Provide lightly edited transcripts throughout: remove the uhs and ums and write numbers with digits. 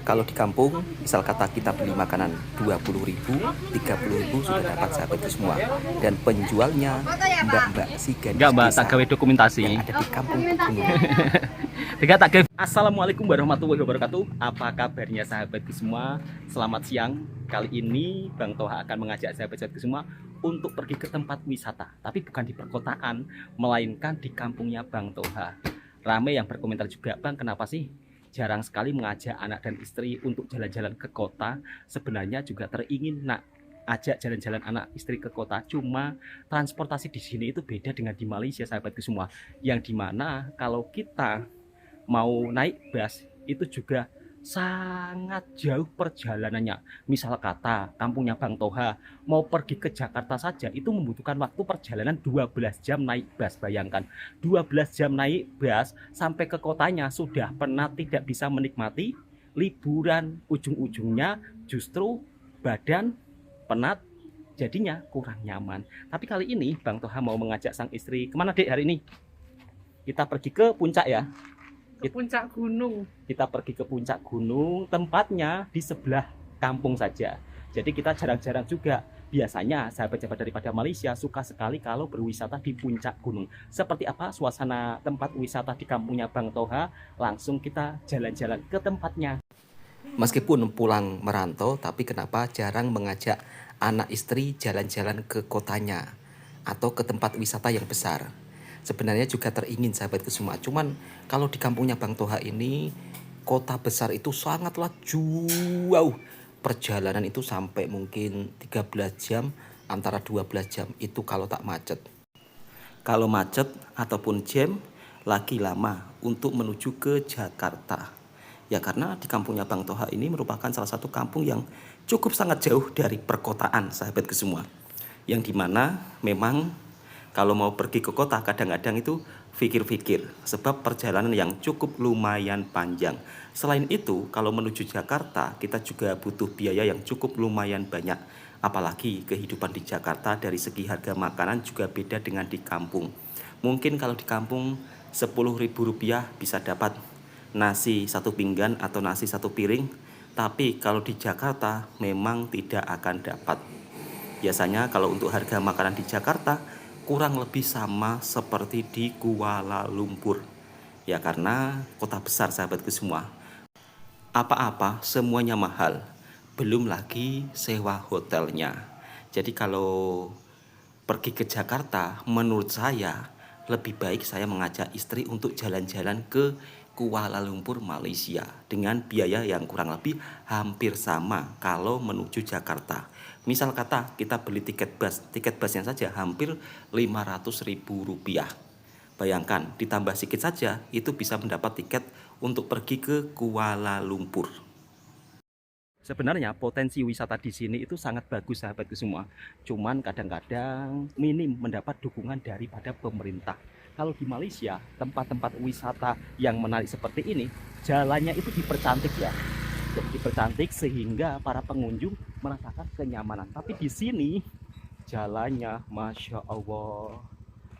Kalau di kampung, misal kata kita beli makanan 20.000, 30.000 sudah dapat sahabat itu semua. Dan penjualnya mbak-mbak si gadis Enggak mbak, desa tak gawe dokumentasi yang ada di kampung Gunung. Tiga tak gawe. Assalamualaikum warahmatullahi wabarakatuh. Apa kabarnya sahabatku semua? Selamat siang. Kali ini Bang Toha akan mengajak sahabat-sahabatku semua untuk pergi ke tempat wisata, tapi bukan di perkotaan, melainkan di kampungnya Bang Toha. Ramai yang berkomentar juga, Bang, kenapa sih jarang sekali mengajak anak dan istri untuk jalan-jalan ke kota? Sebenarnya juga teringin nak ajak jalan-jalan anak istri ke kota, cuma transportasi di sini itu beda dengan di Malaysia, sahabatku semua. Yang dimana kalau kita mau naik bus itu juga sangat jauh perjalanannya. Misal kata kampungnya Bang Toha mau pergi ke Jakarta saja itu membutuhkan waktu perjalanan 12 jam naik bus. Bayangkan 12 jam naik bus sampai ke kotanya sudah penat, tidak bisa menikmati liburan, ujung-ujungnya justru badan penat, jadinya kurang nyaman. Tapi kali ini Bang Toha mau mengajak sang istri kemana, Dek, hari ini? Kita pergi ke puncak ya. Ke puncak gunung. Kita pergi ke puncak gunung, tempatnya di sebelah kampung saja. Jadi kita jarang-jarang juga. Biasanya sahabat-sahabat daripada Malaysia suka sekali kalau berwisata di puncak gunung. Seperti apa suasana tempat wisata di kampungnya Bang Toha? Langsung kita jalan-jalan ke tempatnya. Meskipun pulang merantau, tapi kenapa jarang mengajak anak istri jalan-jalan ke kotanya atau ke tempat wisata yang besar? Sebenarnya juga teringin sahabatku semua. Cuman kalau di kampungnya Bang Toha ini, kota besar itu sangatlah jauh. Perjalanan itu sampai mungkin 13 jam, antara 12 jam itu kalau tak macet. Kalau macet ataupun jam, lagi lama untuk menuju ke Jakarta. Ya karena di kampungnya Bang Toha ini merupakan salah satu kampung yang cukup sangat jauh dari perkotaan sahabatku semua. Yang dimana memang kalau mau pergi ke kota kadang-kadang itu pikir-pikir sebab perjalanan yang cukup lumayan panjang. Selain itu kalau menuju Jakarta kita juga butuh biaya yang cukup lumayan banyak. Apalagi kehidupan di Jakarta dari segi harga makanan juga beda dengan di kampung. Mungkin kalau di kampung Rp10.000 bisa dapat nasi satu pinggan atau nasi satu piring. Tapi kalau di Jakarta memang tidak akan dapat. Biasanya kalau untuk harga makanan di Jakarta kurang lebih sama seperti di Kuala Lumpur. Ya karena kota besar sahabatku semua. Apa-apa semuanya mahal. Belum lagi sewa hotelnya. Jadi kalau pergi ke Jakarta menurut saya lebih baik saya mengajak istri untuk jalan-jalan ke Kuala Lumpur, Malaysia dengan biaya yang kurang lebih hampir sama kalau menuju Jakarta. Misal kata kita beli tiket busnya saja hampir Rp500.000. Bayangkan ditambah sedikit saja itu bisa mendapat tiket untuk pergi ke Kuala Lumpur. Sebenarnya potensi wisata di sini itu sangat bagus sahabatku semua. Cuman kadang-kadang minim mendapat dukungan daripada pemerintah. Kalau di Malaysia, tempat-tempat wisata yang menarik seperti ini, jalannya itu dipercantik ya. Jadi dipercantik sehingga para pengunjung merasakan kenyamanan. Tapi di sini jalannya, Masya Allah,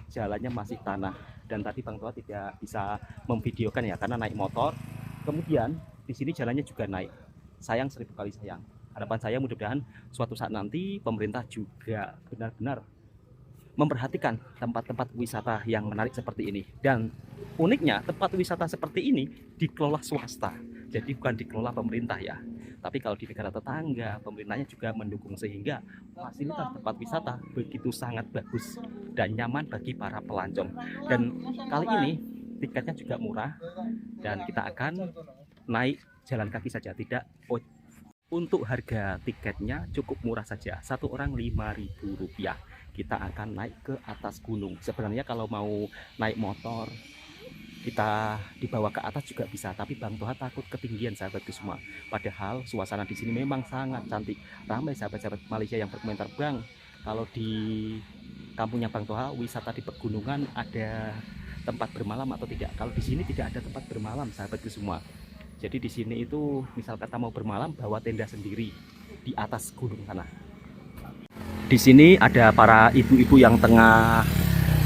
jalannya masih tanah. Dan tadi Bang Toha tidak bisa memvideokan ya, karena naik motor. Kemudian di sini jalannya juga naik. Sayang, 1000 kali sayang. Harapan saya mudah-mudahan suatu saat nanti pemerintah juga benar-benar memperhatikan tempat-tempat wisata yang menarik seperti ini. Dan uniknya tempat wisata seperti ini dikelola swasta, jadi bukan dikelola pemerintah ya. Tapi kalau di negara tetangga pemerintahnya juga mendukung sehingga fasilitas tempat wisata begitu sangat bagus dan nyaman bagi para pelancong. Dan kali ini tiketnya juga murah dan kita akan naik jalan kaki saja, tidak untuk harga tiketnya cukup murah saja, satu orang Rp5.000. Kita akan naik ke atas gunung. Sebenarnya kalau mau naik motor kita dibawa ke atas juga bisa, tapi Bang Toha takut ketinggian sahabatku semua. Padahal suasana di sini memang sangat cantik. Ramai sahabat-sahabat Malaysia yang berkomentar, Bang, kalau di kampungnya Bang Toha wisata di pegunungan ada tempat bermalam atau tidak? Kalau di sini tidak ada tempat bermalam sahabatku semua. Jadi di sini itu misal kata mau bermalam bawa tenda sendiri di atas gunung sana. Di sini ada para ibu-ibu yang tengah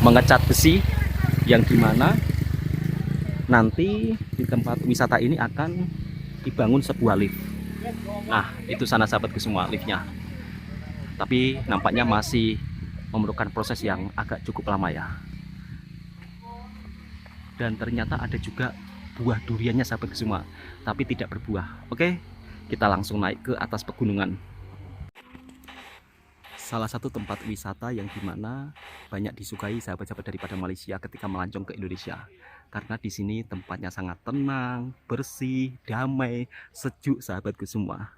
mengecat besi, yang dimana nanti di tempat wisata ini akan dibangun sebuah lift. Nah, itu sana sahabatku semua liftnya. Tapi nampaknya masih memerlukan proses yang agak cukup lama ya. Dan ternyata ada juga buah duriannya sahabatku semua, tapi tidak berbuah. Oke, kita langsung naik ke atas pegunungan. Salah satu tempat wisata yang dimana banyak disukai sahabat-sahabat daripada Malaysia ketika melancong ke Indonesia, karena di sini tempatnya sangat tenang, bersih, damai, sejuk sahabatku semua.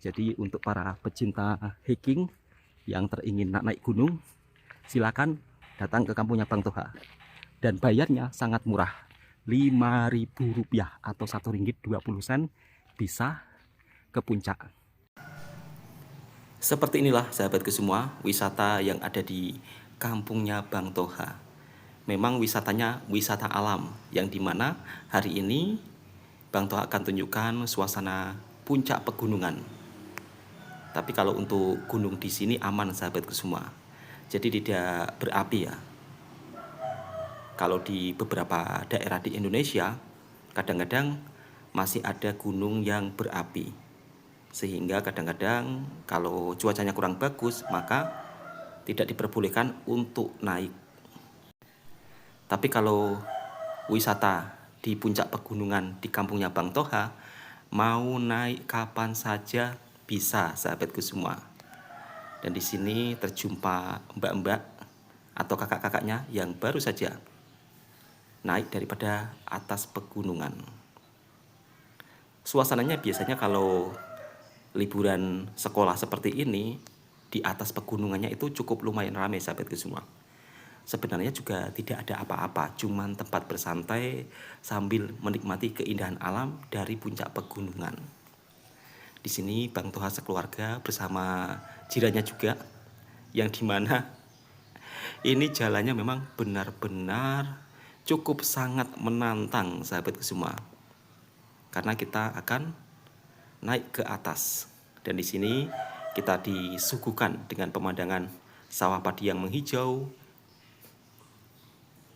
Jadi untuk para pecinta hiking yang teringin naik gunung, silakan datang ke kampungnya Bang Toha. Dan bayarnya sangat murah, Rp5.000 atau Rp1.20 bisa ke puncak. Seperti inilah sahabatku semua wisata yang ada di kampungnya Bang Toha. Memang wisatanya wisata alam yang dimana hari ini Bang Toha akan tunjukkan suasana puncak pegunungan. Tapi kalau untuk gunung di sini aman sahabatku semua. Jadi tidak berapi ya. Kalau di beberapa daerah di Indonesia kadang-kadang masih ada gunung yang berapi. Sehingga kadang-kadang kalau cuacanya kurang bagus maka tidak diperbolehkan untuk naik. Tapi kalau wisata di puncak pegunungan di kampungnya Bang Toha, mau naik kapan saja bisa sahabatku semua. Dan di sini terjumpa mbak-mbak atau kakak-kakaknya yang baru saja naik daripada atas pegunungan. Suasananya biasanya kalau liburan sekolah seperti ini di atas pegunungannya itu cukup lumayan ramai sahabatku semua. Sebenarnya juga tidak ada apa-apa, cuman tempat bersantai sambil menikmati keindahan alam dari puncak pegunungan. Di sini Bang Toha sekeluarga bersama jirannya juga, yang dimana ini jalannya memang benar-benar cukup sangat menantang sahabatku semua. Karena kita akan naik ke atas, dan di sini kita disuguhkan dengan pemandangan sawah padi yang menghijau.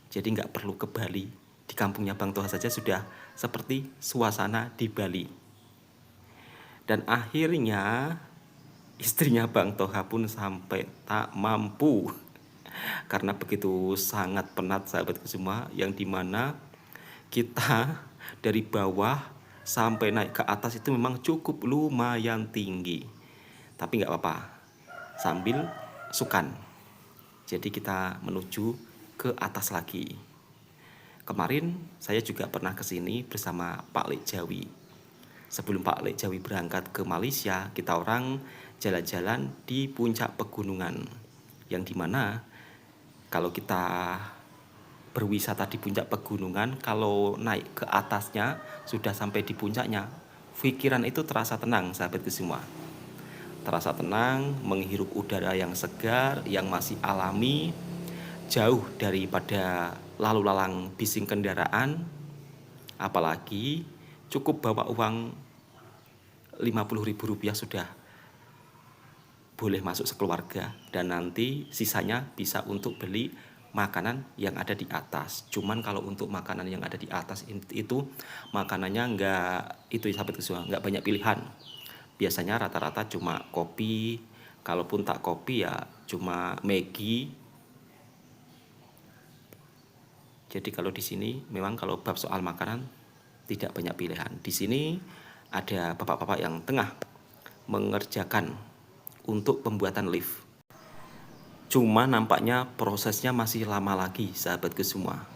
Jadi nggak perlu ke Bali, di kampungnya Bang Toha saja sudah seperti suasana di Bali. Dan akhirnya istrinya Bang Toha pun sampai tak mampu karena begitu sangat penat sahabatku semua, yang dimana kita dari bawah sampai naik ke atas itu memang cukup lumayan tinggi. Tapi nggak apa-apa, sambil sukan. Jadi kita menuju ke atas lagi. Kemarin saya juga pernah ke sini bersama Pak Lek Jawi. Sebelum Pak Lek Jawi berangkat ke Malaysia, kita orang jalan-jalan di puncak pegunungan. Yang dimana kalau kita berwisata di puncak pegunungan, kalau naik ke atasnya sudah sampai di puncaknya, pikiran itu terasa tenang sahabatku semua. Terasa tenang, menghirup udara yang segar, yang masih alami, jauh daripada lalu lalang bising kendaraan. Apalagi cukup bawa uang Rp50.000 sudah boleh masuk sekeluarga, dan nanti sisanya bisa untuk beli makanan yang ada di atas. Cuman kalau untuk makanan yang ada di atas itu makanannya sahabat semua, nggak banyak pilihan. Biasanya rata-rata cuma kopi, kalaupun tak kopi ya cuma Maggi. Jadi kalau di sini memang kalau bab soal makanan tidak banyak pilihan. Di sini ada bapak-bapak yang tengah mengerjakan untuk pembuatan lift. Cuma nampaknya prosesnya masih lama lagi sahabatku semua.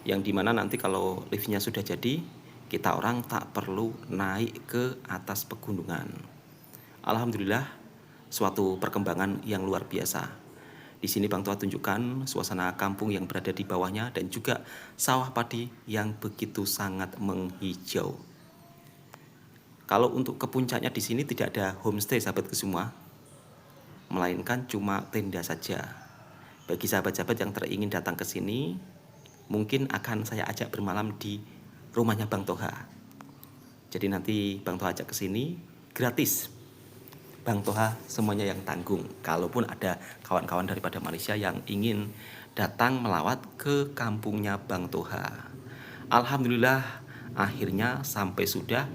Yang dimana nanti kalau liftnya sudah jadi, kita orang tak perlu naik ke atas pegunungan. Alhamdulillah, suatu perkembangan yang luar biasa. Di sini Bang Toha tunjukkan suasana kampung yang berada di bawahnya dan juga sawah padi yang begitu sangat menghijau. Kalau untuk ke puncaknya di sini tidak ada homestay sahabatku semua, melainkan cuma tenda saja. Bagi sahabat-sahabat yang teringin datang ke sini, mungkin akan saya ajak bermalam di rumahnya Bang Toha. Jadi nanti Bang Toha ajak ke sini gratis. Bang Toha semuanya yang tanggung. Kalaupun ada kawan-kawan daripada Malaysia yang ingin datang melawat ke kampungnya Bang Toha. Alhamdulillah akhirnya sampai sudah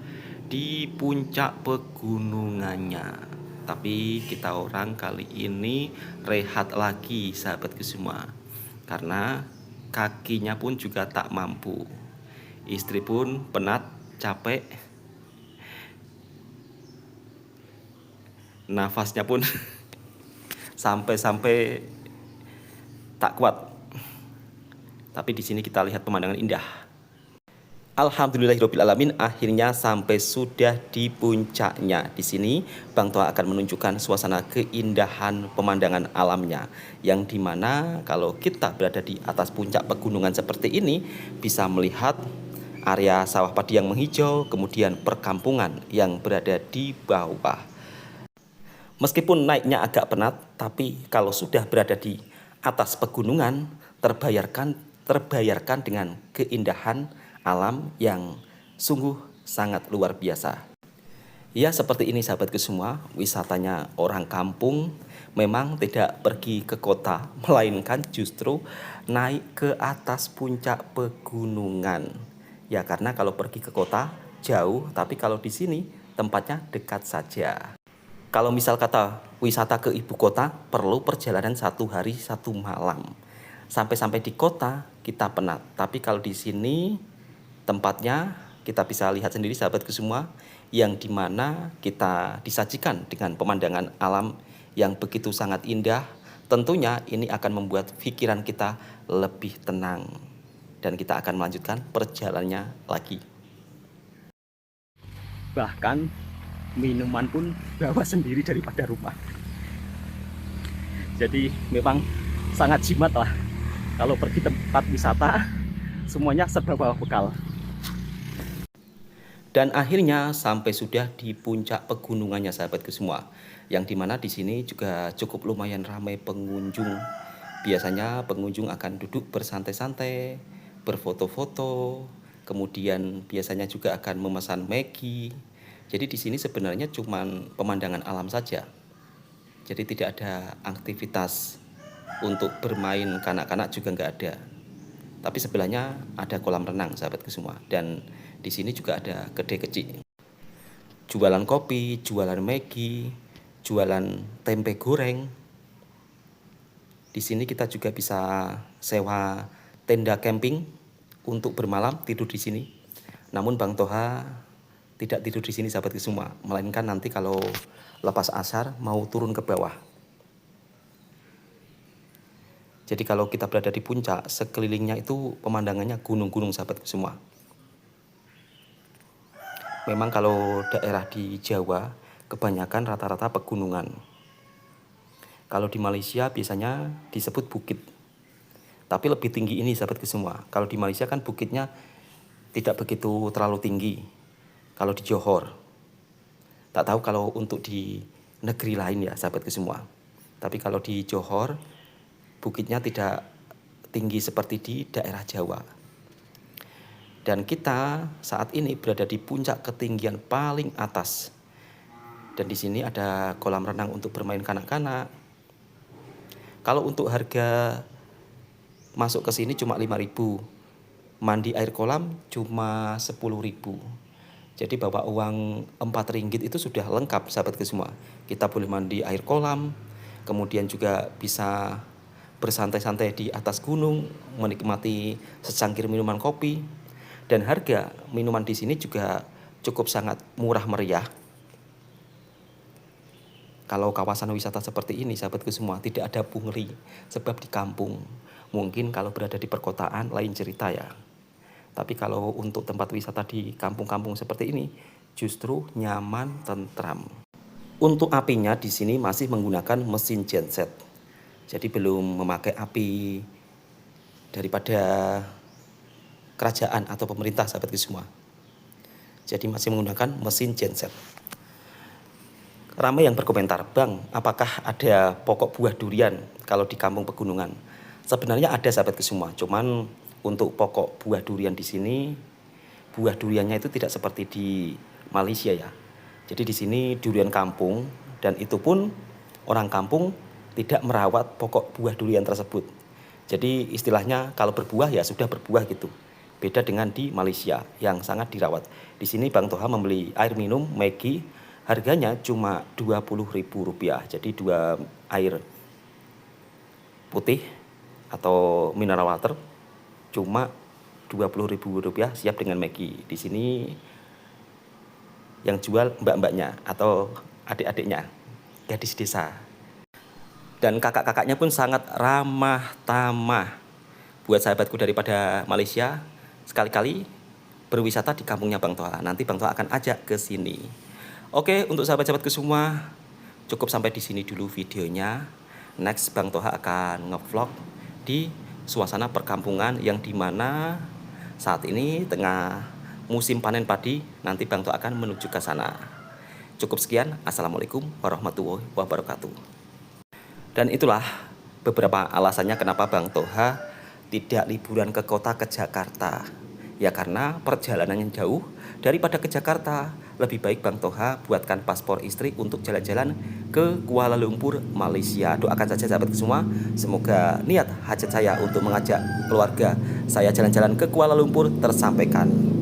di puncak pegunungannya. Tapi kita orang kali ini rehat lagi sahabatku semua, karena kakinya pun juga tak mampu. Istri pun penat, capek, nafasnya pun sampai-sampai tak kuat. Tapi di sini kita lihat pemandangan indah. Alhamdulillahirobbilalamin, akhirnya sampai sudah di puncaknya. Di sini Bang Toha akan menunjukkan suasana keindahan pemandangan alamnya, yang dimana kalau kita berada di atas puncak pegunungan seperti ini bisa melihat area sawah padi yang menghijau, kemudian perkampungan yang berada di bawah. Meskipun naiknya agak penat, tapi kalau sudah berada di atas pegunungan terbayarkan dengan keindahan alam yang sungguh sangat luar biasa. Ya, seperti ini sahabatku semua, wisatanya orang kampung memang tidak pergi ke kota, melainkan justru naik ke atas puncak pegunungan. Ya, karena kalau pergi ke kota jauh, tapi kalau di sini tempatnya dekat saja. Kalau misal kata wisata ke ibu kota perlu perjalanan 1 hari 1 malam. Sampai-sampai di kota kita penat. Tapi kalau di sini tempatnya kita bisa lihat sendiri sahabatku semua, yang dimana kita disajikan dengan pemandangan alam yang begitu sangat indah. Tentunya ini akan membuat pikiran kita lebih tenang, dan kita akan melanjutkan perjalanannya lagi. Bahkan minuman pun bawa sendiri daripada rumah. Jadi memang sangat jimat lah kalau pergi tempat wisata, semuanya serba bawa bekal. Dan akhirnya sampai sudah di puncak pegunungannya sahabatku semua, yang dimana di sini juga cukup lumayan ramai pengunjung. Biasanya pengunjung akan duduk bersantai-santai, berfoto-foto, kemudian biasanya juga akan memesan Maggi. Jadi di sini sebenarnya cuma pemandangan alam saja. Jadi tidak ada aktivitas untuk bermain kanak-kanak juga nggak ada. Tapi sebelahnya ada kolam renang sahabatku semua, dan di sini juga ada kedai kecil. Jualan kopi, jualan Maggi, jualan tempe goreng. Di sini kita juga bisa sewa tenda camping untuk bermalam tidur di sini. Namun Bang Toha tidak tidur di sini sahabatku semua, melainkan nanti kalau lepas asar mau turun ke bawah. Jadi kalau kita berada di puncak, sekelilingnya itu pemandangannya gunung-gunung sahabatku semua. Memang kalau daerah di Jawa kebanyakan rata-rata pegunungan. Kalau di Malaysia biasanya disebut bukit. Tapi lebih tinggi ini sahabatku semua. Kalau di Malaysia kan bukitnya tidak begitu terlalu tinggi. Kalau di Johor. Tak tahu kalau untuk di negeri lain ya sahabatku semua. Tapi kalau di Johor bukitnya tidak tinggi seperti di daerah Jawa. Dan kita saat ini berada di puncak ketinggian paling atas. Dan di sini ada kolam renang untuk bermain kanak-kanak. Kalau untuk harga masuk ke sini cuma 5.000. Mandi air kolam cuma 10.000. Jadi bawa uang 4 ringgit itu sudah lengkap sahabatku semua. Kita boleh mandi air kolam, kemudian juga bisa bersantai-santai di atas gunung, menikmati secangkir minuman kopi. Dan harga minuman di sini juga cukup sangat murah meriah. Kalau kawasan wisata seperti ini sahabatku semua tidak ada pungli, sebab di kampung. Mungkin kalau berada di perkotaan lain cerita ya. Tapi kalau untuk tempat wisata di kampung-kampung seperti ini justru nyaman, tentram. Untuk apinya di sini masih menggunakan mesin genset. Jadi belum memakai api daripada kerajaan atau pemerintah sahabatku semua. Jadi masih menggunakan mesin genset. Ramai yang berkomentar, "Bang, apakah ada pokok buah durian kalau di kampung pegunungan?" Sebenarnya ada sahabatku semua, cuman untuk pokok buah durian di sini, buah duriannya itu tidak seperti di Malaysia ya. Jadi di sini durian kampung, dan itu pun orang kampung tidak merawat pokok buah durian tersebut. Jadi istilahnya kalau berbuah ya sudah berbuah gitu. Beda dengan di Malaysia yang sangat dirawat. Di sini Bang Toha membeli air minum Maggi, harganya cuma Rp20.000. Jadi 2 air putih atau mineral water cuma Rp20.000 siap dengan Maggi. Di sini yang jual mbak-mbaknya atau adik-adiknya, gadis desa. Dan kakak-kakaknya pun sangat ramah tamah. Buat sahabatku daripada Malaysia, sekali-kali berwisata di kampungnya Bang Toha. Nanti Bang Toha akan ajak ke sini. Oke, untuk sahabat-sahabatku semua, cukup sampai di sini dulu videonya. Next Bang Toha akan ngevlog di suasana perkampungan yang dimana saat ini tengah musim panen padi. Nanti Bang Toha akan menuju ke sana. Cukup sekian. Assalamualaikum warahmatullahi wabarakatuh. Dan itulah beberapa alasannya kenapa Bang Toha tidak liburan ke kota, ke Jakarta. Ya karena perjalanan yang jauh. Daripada ke Jakarta, lebih baik Bang Toha buatkan paspor istri untuk jalan-jalan ke Kuala Lumpur, Malaysia. Doakan saja sahabat semua, semoga niat hajat saya untuk mengajak keluarga saya jalan-jalan ke Kuala Lumpur tersampaikan.